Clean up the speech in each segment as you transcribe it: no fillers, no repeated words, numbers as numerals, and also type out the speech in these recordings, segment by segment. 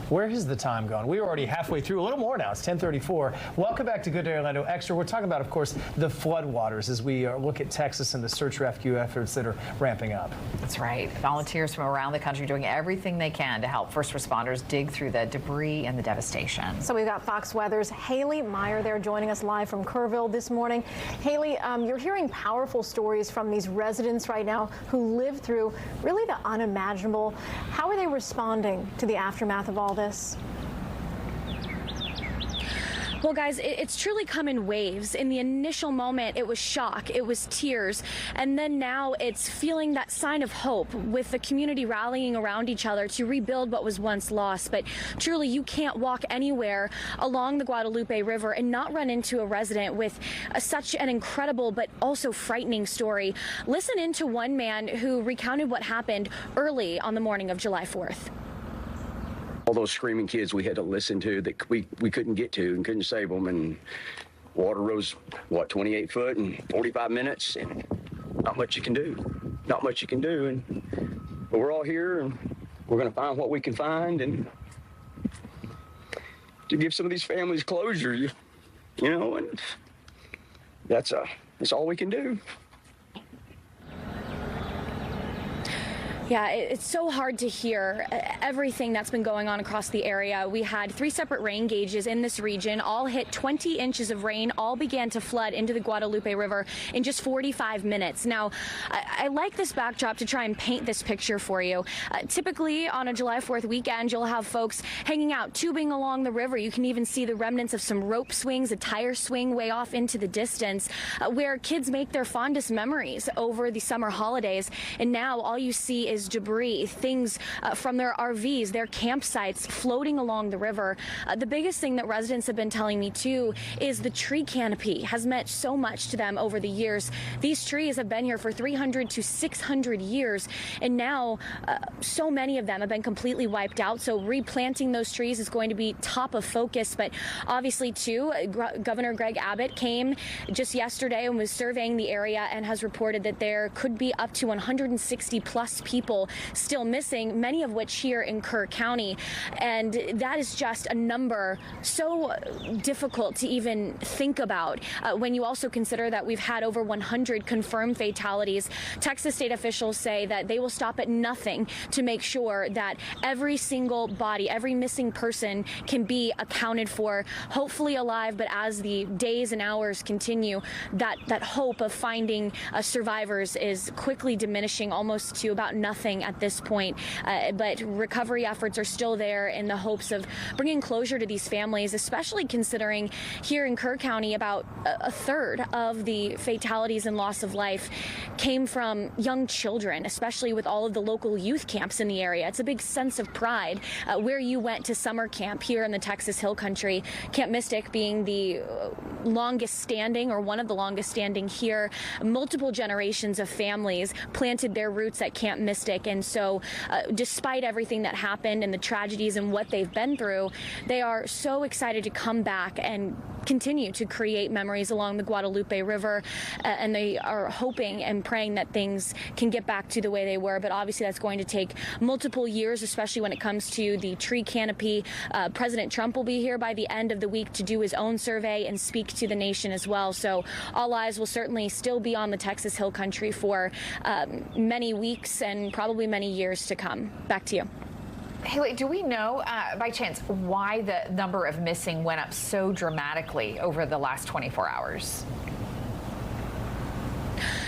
Where has the time gone? We're already halfway through, a little more now. It's 10:34. Welcome back to Good Day Orlando Extra. We're talking about, of course, the floodwaters as we look at Texas and the search rescue efforts that are ramping up. That's right. Volunteers from around the country doing everything they can to help first responders dig through the debris and the devastation. So we've got Fox Weather's Haley Meyer there joining us live from Kerrville this morning. Haley, you're hearing powerful stories from these residents right now who lived through really the unimaginable. How are they responding to the aftermath of all this? Well, guys, it's truly come in waves. In the initial moment, it was shock, it was tears, and then now it's feeling that sign of hope with the community rallying around each other to rebuild what was once lost. But truly, you can't walk anywhere along the Guadalupe River and not run into a resident with such an incredible but also frightening story. Listen in to one man who recounted what happened early on the morning of July 4th. All those screaming kids we had to listen to that we couldn't get to and couldn't save them, and water rose, what, 28 foot in 45 minutes, and not much you can do. Not much you can do, but we're all here, and we're going to find what we can find, and to give some of these families closure, you know, and that's all we can do. Yeah, it's so hard to hear everything that's been going on across the area. We had 3 separate rain gauges in this region, all hit 20 inches of rain, all began to flood into the Guadalupe River in just 45 minutes. Now, I like this backdrop to try and paint this picture for you. Typically, on a July 4th weekend, you'll have folks hanging out, tubing along the river. You can even see the remnants of some rope swings, a tire swing way off into the distance, where kids make their fondest memories over the summer holidays. And now all you see is debris, things from their RVs, their campsites floating along the river. The biggest thing that residents have been telling me too is the tree canopy has meant so much to them over the years. These trees have been here for 300 to 600 years, and now so many of them have been completely wiped out. So replanting those trees is going to be top of focus. But obviously too, Governor Greg Abbott came just yesterday and was surveying the area and has reported that there could be up to 160 plus people still missing, many of which here in Kerr County. And that is just a number so difficult to even think about when you also consider that we've had over 100 confirmed fatalities. Texas state officials say that they will stop at nothing to make sure that every single body, every missing person can be accounted for, hopefully alive. But as the days and hours continue, that hope of finding survivors is quickly diminishing almost to about nothing at this point, but recovery efforts are still there in the hopes of bringing closure to these families, especially considering here in Kerr County about a third of the fatalities and loss of life came from young children, especially with all of the local youth camps in the area. It's a big sense of pride where you went to summer camp here in the Texas Hill Country, Camp Mystic being the longest standing or one of the longest standing here. Multiple generations of families planted their roots at Camp Mystic. And so despite everything that happened and the tragedies and what they've been through, they are so excited to come back and continue to create memories along the Guadalupe River. And they are hoping and praying that things can get back to the way they were. But obviously that's going to take multiple years, especially when it comes to the tree canopy. President Trump will be here by the end of the week to do his own survey and speak to the nation as well. So all eyes will certainly still be on the Texas Hill Country for many weeks and probably many years to come. Back to you. Haley, do we know, by chance, why the number of missing went up so dramatically over the last 24 hours?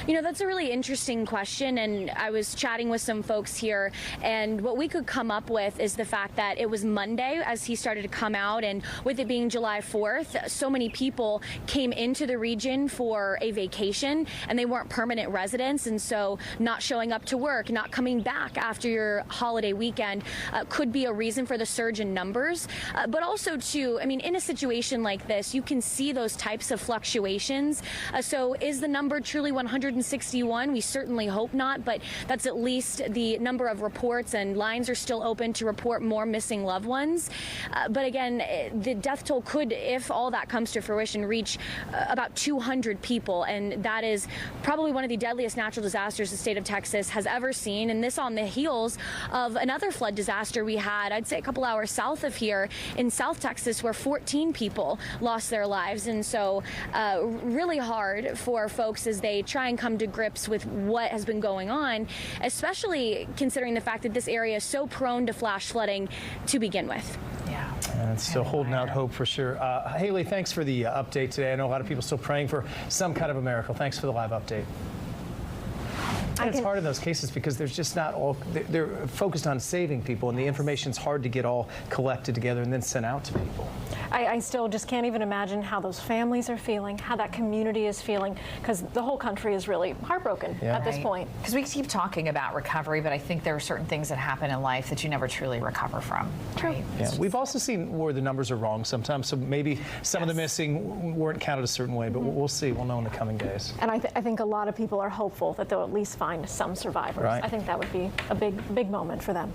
You know, that's a really interesting question, and I was chatting with some folks here, and what we could come up with is the fact that it was Monday as he started to come out, and with it being July 4th, so many people came into the region for a vacation, and they weren't permanent residents, and so not showing up to work, not coming back after your holiday weekend could be a reason for the surge in numbers. But also, too, I mean, in a situation like this, you can see those types of fluctuations. So is the number truly 160 161. We certainly hope not, but that's at least the number of reports, and lines are still open to report more missing loved ones. But again, the death toll could, if all that comes to fruition, reach about 200 people, and that is probably one of the deadliest natural disasters the state of Texas has ever seen, and this on the heels of another flood disaster we had, I'd say a couple hours south of here in South Texas, where 14 people lost their lives. And so really hard for folks as they try and come to grips with what has been going on, especially considering the fact that this area is so prone to flash flooding to begin with. Yeah. And it's still holding out hope for sure. Haley, thanks for the update today. I know a lot of people still praying for some kind of a miracle. Thanks for the live update. And it's hard in those cases because there's just not all, they're focused on saving people, and the information's hard to get all collected together and then sent out to people. I still just can't even imagine how those families are feeling, how that community is feeling, because the whole country is really heartbroken at this point. Because we keep talking about recovery, but I think there are certain things that happen in life that you never truly recover from. True. Right? Yeah, we've also seen where the numbers are wrong sometimes, so maybe some of the missing weren't counted a certain way, but we'll see. We'll know in the coming days. And I think a lot of people are hopeful that they'll at least find some survivors. Right. I think that would be a big moment for them.